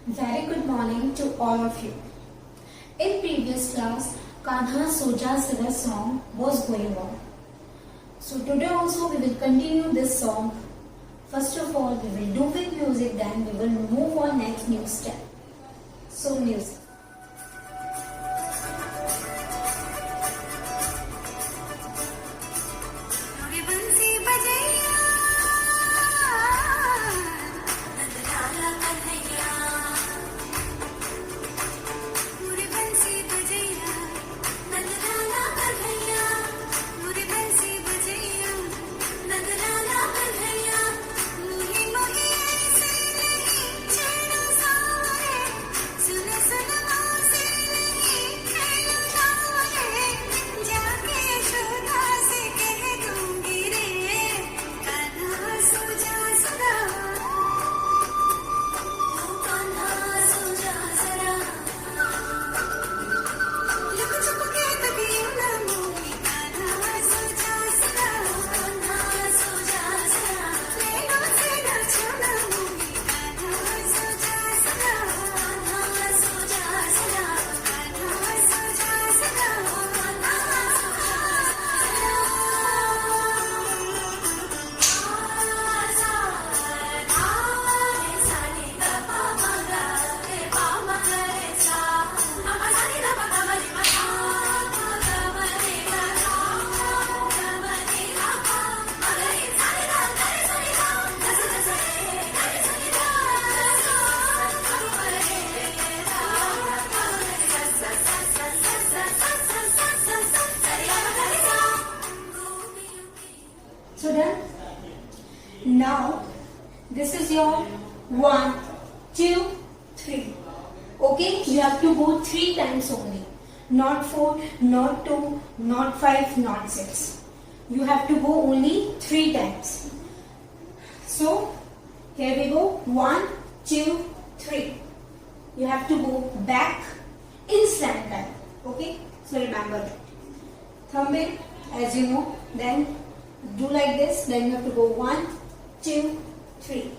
Very good morning to all of you. In previous class, Kanha Soja Sira song was going on. So today also we will continue this song. First of all, we will do with music, then we will move on next new step. So music. So done? Now, this is your 1, 2, 3. Okay, you have to go 3 times only. Not 4, not 2, not 5, not 6. You have to go only 3 times. So, here we go. 1, 2, 3. You have to go back in slant time. Okay, so remember that. Thumb in, as you know, then do like this, then you have to go 1, 2, 3.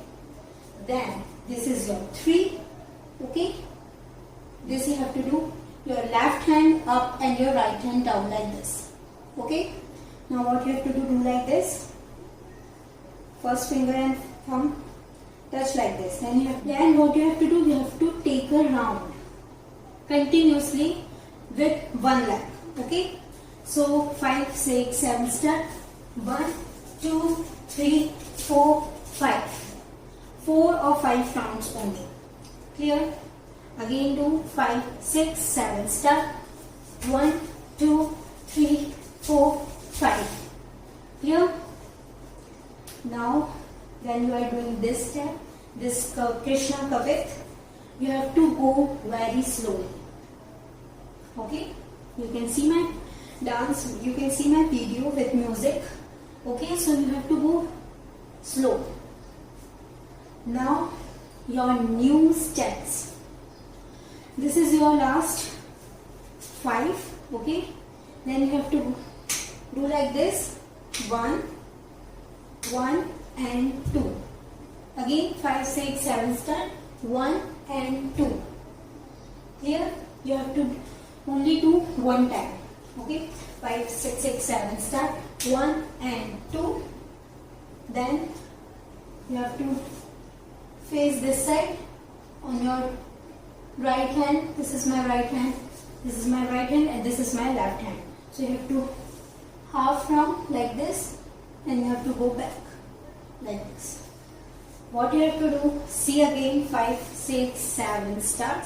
Then this is your 3. Okay, this you have to do your left hand up and your right hand down like this. Okay, now what you have to do like this. First finger and thumb touch like this. Then what you have to do, you have to take a round continuously with one leg. Okay, so 5, 6, 7 start. 1, 2, 3, 4, 5. 4 or 5 rounds only. Clear? Again do 5, 6, 7. Start. 1, 2, 3, 4, 5. Clear? Now, when you are doing this step, this Krishna Kavit, you have to go very slowly. Okay? You can see my dance, you can see my video with music. Okay, so you have to go slow. Now, your new steps. This is your last 5. Okay, then you have to do like this. 1, 1 and 2. Again 5, 6, 7 start. 1 and 2. Here you have to only do one time. Okay, 5, 6, 6, 7 start. 1 and 2. Then you have to face this side on your right hand. This is my right hand, this is my right hand, and this is my left hand. So you have to half round like this, and you have to go back like this. What you have to do, see again. 5, 6, 7 start.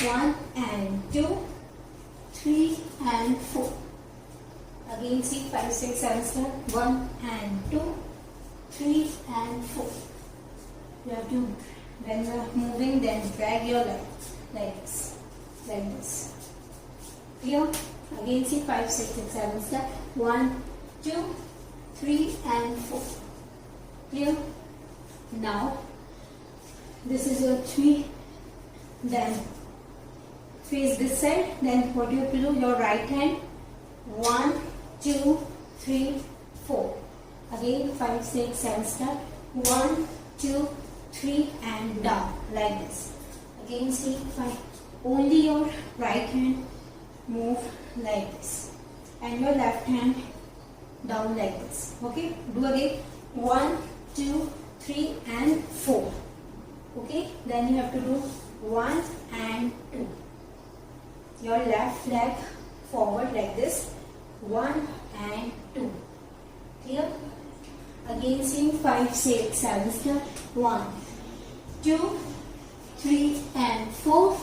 1 and 2, 3 and 4. Again see 5, 6, 7 start. 1 and 2, 3 and 4. You have to, when you are moving, then drag your leg like this, like this. Clear? Again see 5, 6, 7 start. 1, 2, 3 and 4. Clear? Now this is your 3. Then face this side. Then what you have to do, your right hand. 1, 2, 3, 4. Again 5, 6, 7 start. 1, 2, 3 and down like this. Again see, fine. Only your right hand move like this and your left hand down like this. Okay, do again. 1, 2, 3 and 4. Okay, then you have to do 1 and 2. Your left leg forward like this. 1 and 2. Clear? Again sing 5, 6, 7 start. 1, 2, 3 and 4.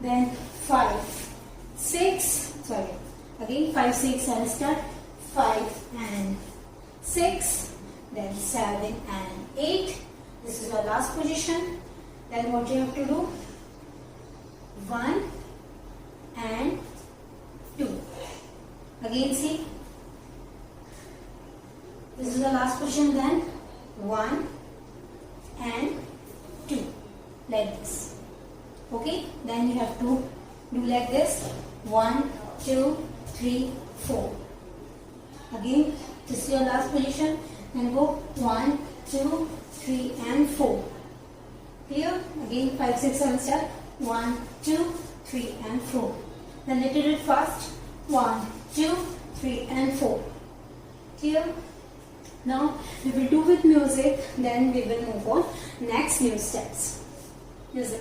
Then 5, 6. Sorry. Again 5, 6, 7 start. 5 and 6. Then 7 and 8. This is your last position. Then what you have to do? 1 and 2. Again see. This is the last position. Then 1 and 2. Like this. Okay. Then you have to do like this. 1, 2, 3, 4. Again, this is your last position. Then go 1, 2, 3 and 4. Clear? Again 5, 6, 7 start. 1, 2, 3 and 4. Then let it do it fast. 1, 2, 3 and 4. Clear? Now we will do with music. Then we will move on next new steps. Music.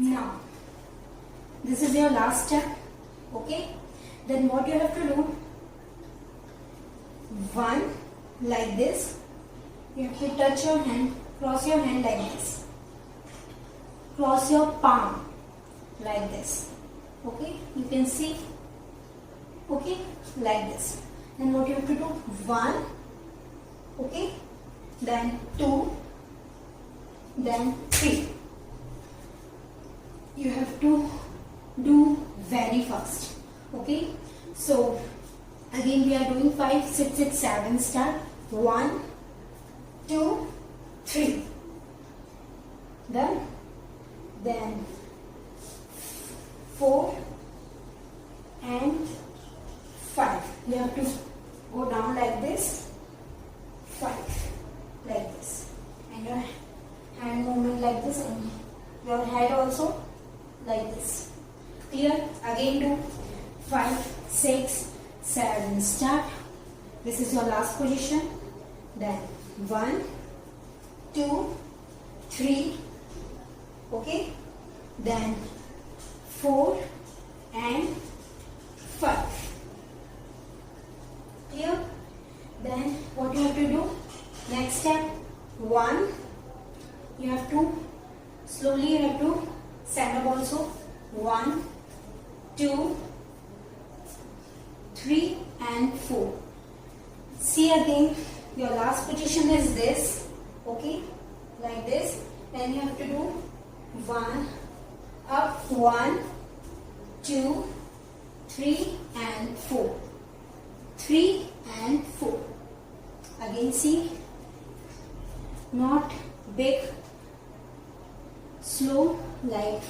Now, this is your last step. Okay. Then what you have to do? 1 like this. You have to touch your hand, cross your hand like this. Cross your palm like this. Okay. You can see. Okay. Like this. Then what you have to do? 1. Okay. Then 2. Then 3. You have to do very fast. Okay. So again we are doing 5, 6, 6, 7 start. 1, 2, 3. Then 4 and 5. You have to go down like this. 5 like this. And your hand movement like this, and your head also like this. Clear? Again do 5, 6, 7 start. This is your last position. Then 1, 2, 3. Okay. Then 4 and 5. Clear? Then what you have to do? Next step. 1. You have to slowly you have to stand up also. 1, 2, 3 and 4. See again, your last position is this. Okay, like this. Then you have to do 1, up, 1, 2, 3 and 4. 3 and 4. Again see, not big, slow like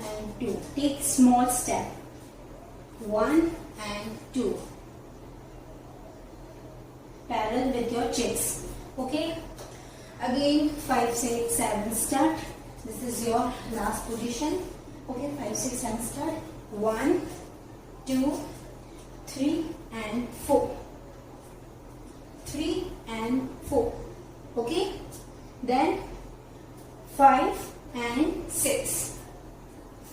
and 2. Take small step. 1 and 2. Parallel with your chest. Okay. Again 5, 6, 7 start. This is your last position. Okay, 5, 6, 7 start. 1, 2, 3 and 4. 3 and 4. Okay. Then 5 and 6.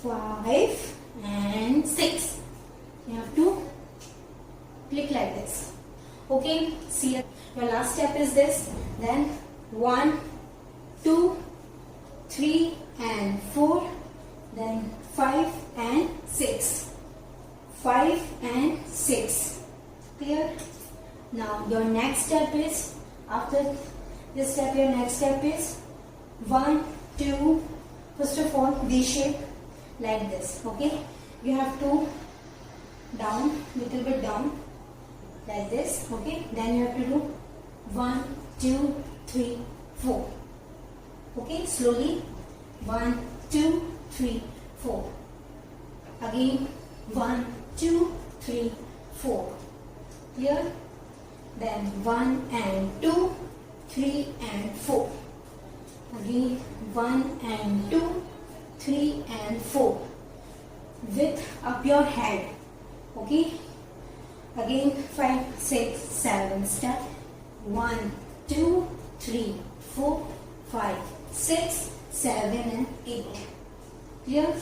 5 and 6. You have to click like this. Okay. See, your last step is this. Then 1, 2, 3 and 4. Then 5 and 6. 5 and 6. Clear? Now your next step is, after this step, your next step is 1, 2. First of all, V shape like this. Okay. You have to down, little bit down like this. Okay. Then you have to do 1, 2, 3, 4. Okay. Slowly. 1, 2, 3, 4. Again 1, 2, 3, 4. Clear? Then 1 and 2, 3 and 4. Again 1 and 2, 3 and 4. Width up your head. Okay. Again 5, 6, 7 step. 1, 2, 3, 4, 5, 6, 7 and 8. Clear?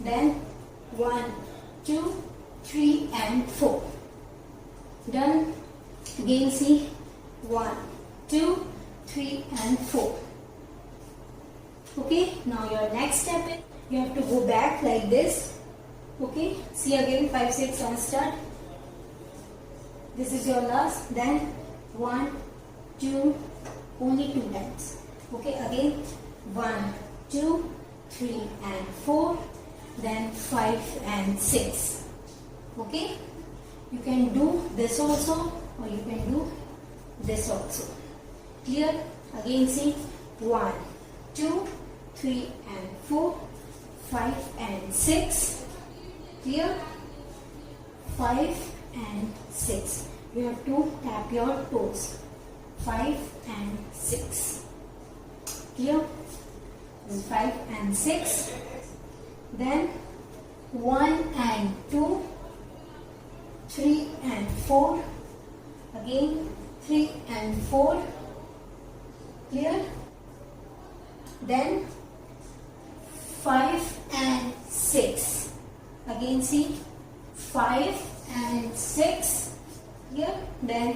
Then 1, 2, 3 and 4. Done. Again see, 1, 2, 3 and 4. Okay. Now your next step is, you have to go back like this. Okay. See again 5, 6 and start. This is your last. Then 1, 2, only 2 times. Okay. Again 1, 2, 3 and 4. Then 5 and 6. Okay. You can do this also, or you can do this also. Clear? Again see, 1, 2, 3 and 4, 5 and 6. Clear? 5 and 6. You have to tap your toes. 5 and 6. Clear? 5 and 6. Then 1 and 2, 3 and 4. Again 3 and 4. Clear? Then 5 and 6. Again see, 5 and 6. Clear? Then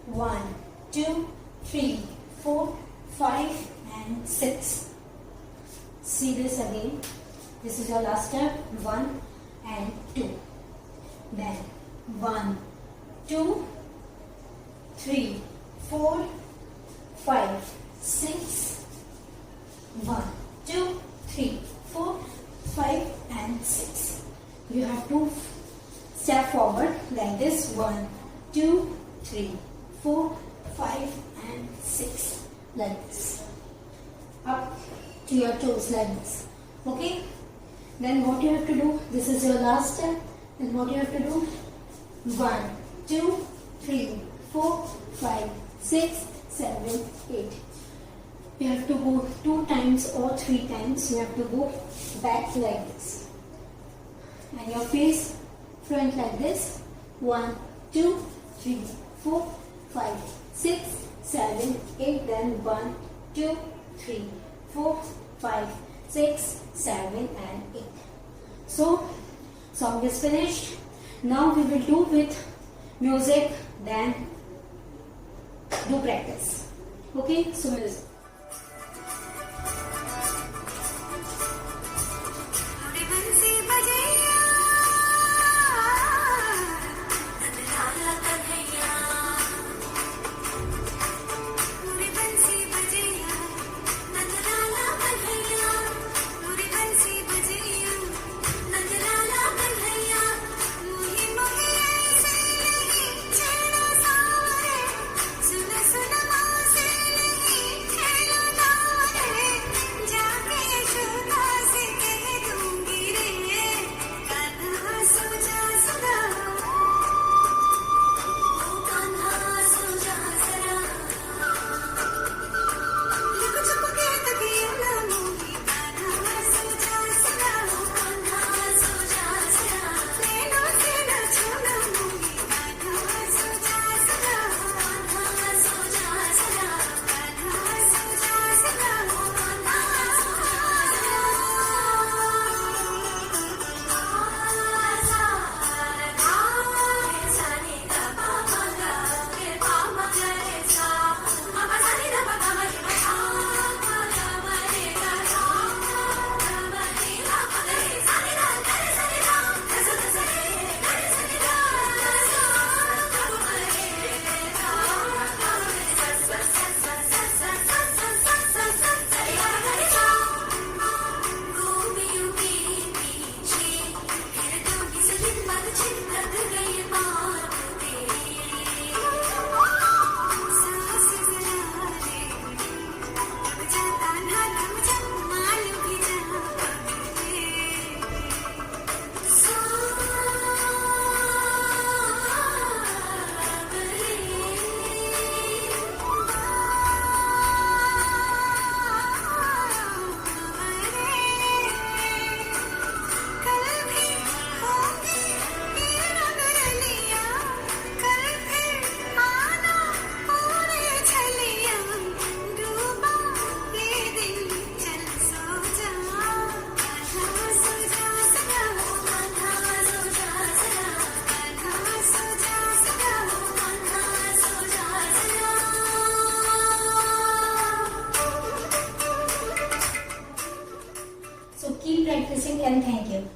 1, 2, 3, 4, 5 and 6. See this again. This is your last step. 1 and 2. Then 1, 2, 3, 4, 5, 6. 1, 2, 3, 4, 5 and 6. You have to step forward like this. 1, 2, 3, 4, 5 and 6. Like this. Up to your toes like this. Okay. Then what you have to do, this is your last step. And what you have to do, 1, 2, 3, 4, 5, 6, 7, 8. You have to go 2 times or 3 times. You have to go back like this. And your face front like this. 1, 2, 3, 4, 5, 6, 7, 8. Then 1, 2, 3, 4, 5, 6, 7 and 8. So, song is finished. Now we will do with music, then do practice. Okay, so music. So keep practicing and thank you.